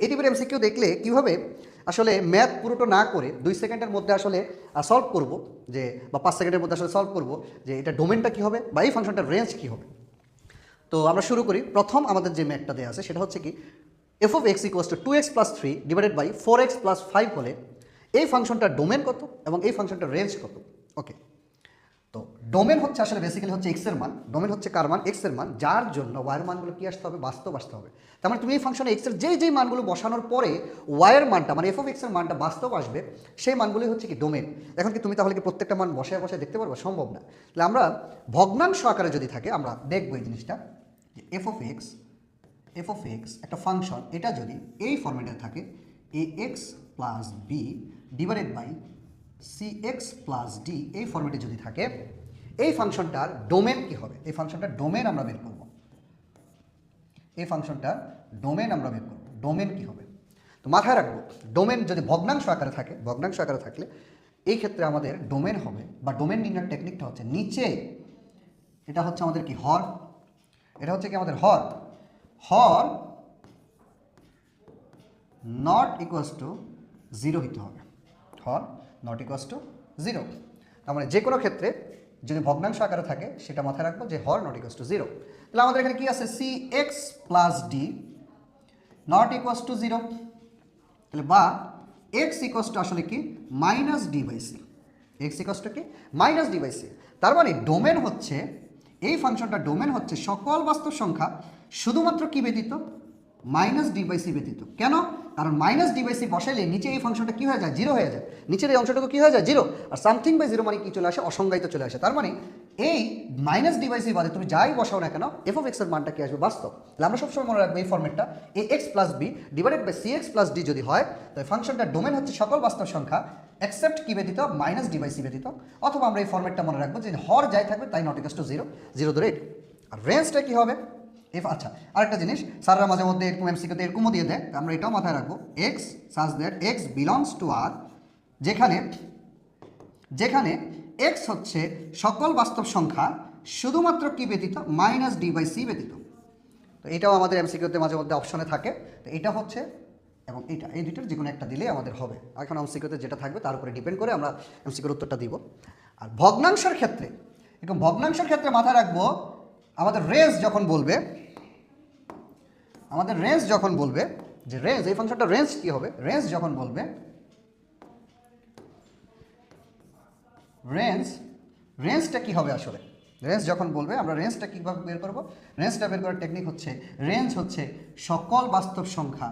এটিপির MCQ দেখলে কীভাবে আসলে ম্যাথ পুরোটা না করে 2 সেকেন্ডের মধ্যে আসলে সলভ করব, যে বা 5 সেকেন্ডের মধ্যে আসলে সলভ করব যে এটা ডোমেনটা কী হবে বা এই ফাংশনটার রেঞ্জ কী হবে। তো আমরা শুরু করি। প্রথম আমাদের যে ম্যাথটা দেওয়া আছে সেটা হচ্ছে কি F of X equals to 2x plus 3 divided by 4x plus 5 হলে এই ফাংশনটার ডোমেন কত এবং এই ফাংশনটার রেঞ্জ কত। ওকে, তো ডোমেন হচ্ছে আসলে বেসিক্যালি হচ্ছে এক্সের মান। ডোমেন হচ্ছে কার মান? এক্সের মান, যার জন্য ওয়াইয়ের মানগুলো কী আসতে হবে? বাস্তব আসতে হবে। তার মানে তুমি এই ফাংশনে এক্সের যেই মানগুলো বসানোর পরে ওয়াইয়ের মানটা মানে এফ অফ এক্সের মানটা বাস্তব আসবে, সেই মানগুলোই হচ্ছে কি ডোমেন। এখন কি তুমি তাহলে কি প্রত্যেকটা মান বসায় বসায় দেখতে পারবো? সম্ভব না। তাহলে আমরা ভগ্নাংশ আকারে যদি থাকে আমরা দেখবো এই জিনিসটা, যে এফ অফ এক্স একটা ফাংশন, এটা যদি এই ফরম্যাটে থাকে a x plus b divided by C x plus d, এই ফরম্যাটে যদি থাকে, এই ফাংশনটার ডোমেন কি হবে? এই ফাংশনটার ডোমেন আমরা বের করব। এই ফাংশনটার ডোমেন আমরা বের করব। ডোমেন কি হবে? তো মাথায় রাখবো, ডোমেন যদি ভগ্নাংশ আকারে থাকে, ভগ্নাংশ আকারে থাকলে এই ক্ষেত্রে আমাদের ডোমেন হবে বা ডোমেন নির্ণয়ের টেকনিকটা হচ্ছে নিচে এটা হচ্ছে আমাদের কি হর, এটা হচ্ছে কি আমাদের হর, হর নট ইকুয়ালস টু 0 হইতে হবে। হর নট ইকুয়ালস টু 0। তার মানে যে কোনো ক্ষেত্রে যদি ভগ্নাংশ আকারে থাকে সেটা মাথায় রাখবো যে হর নট ইকুয়ালস টু 0। তাহলে আমাদের এখানে কি আছে? C x plus D not equals to 0, তাহলে বা এক্স ইকুয়ালস টু আসলে কি minus D by C. X equals to কি মাইনাস ডি বাই সি। তার মানে ডোমেন হচ্ছে, এই ফাংশনটা ডোমেন হচ্ছে সকল বাস্তব সংখ্যা শুধুমাত্র কি ব্যতীত? মাইনাস ডি বাই সি ব্যতীত। কেন? কারণ মাইনাস ডি বাই সি বসাইলে নিচে এই ফাংশনটা কী হয়ে যায়? 0 হয়ে যায়। নিচের এই অংশটুকু কী হয়ে যায়? 0। আর সামথিং বাই 0 মানে কি চলে আসে? অসংজ্ঞায়িত চলে আসে। তার মানে এই মাইনাস ডি বাই সি বাদে তুমি যাই বসাও না কেন, এফ অফ এক্সের মানটা কি আসবে? বাস্তব। তাহলে আমরা সবসময় মনে রাখবো এই ফর্মেটটা, a x plus b divided by C x plus d যদি হয়, তাই ফাংশনটার ডোমেন হচ্ছে সকল বাস্তব সংখ্যা এক্সেপ্ট কি ব্যতীত? মাইনাস ডি বাই সি ব্যতীত। অথবা আমরা এই ফর্মেটটা মনে রাখবো যে হর যাই থাকবে তাই নট ইকুয়ালস টু 0, 0 ধরে 8। আর রেঞ্জটা কি হবে? আচ্ছা, আরেকটা জিনিস, স্যাররা মাঝে মধ্যে এরকম এমসিকিউতে এরকমও দিয়ে দেয়, আমরা এটাও মাথায় রাখবো, x such that x belongs to R, যেখানে এক্স হচ্ছে সকল বাস্তব সংখ্যা শুধুমাত্র কি ব্যতীত? মাইনাস ডি বাই সি ব্যতীত। তো এটাও আমাদের এমসিকিউতে মাঝে মধ্যে অপশনে থাকে। তো এটা হচ্ছে এবং এটা, এই দুইটার যে কোনো একটা দিলেই আমাদের হবে। এখন এমসিকিউতে যেটা থাকবে তার উপরে ডিপেন্ড করে আমরা এমসিকিউর উত্তরটা দিব। আর ভগ্নাংশের ক্ষেত্রে, এরকম ভগ্নাংশের ক্ষেত্রে মাথায় রাখবো, আমাদের রেঞ্জ যখন বলবে, যে রেঞ্জ, এই ফাংশনটা রেঞ্জ কি হবে? রেঞ্জ যখন বলবে, রেঞ্জটা কি হবে আসলে? রেঞ্জ যখন বলবে আমরা রেঞ্জটা কীভাবে বের করবো? রেঞ্জটা বের করার টেকনিক হচ্ছে, রেঞ্জ হচ্ছে সকল বাস্তব সংখ্যা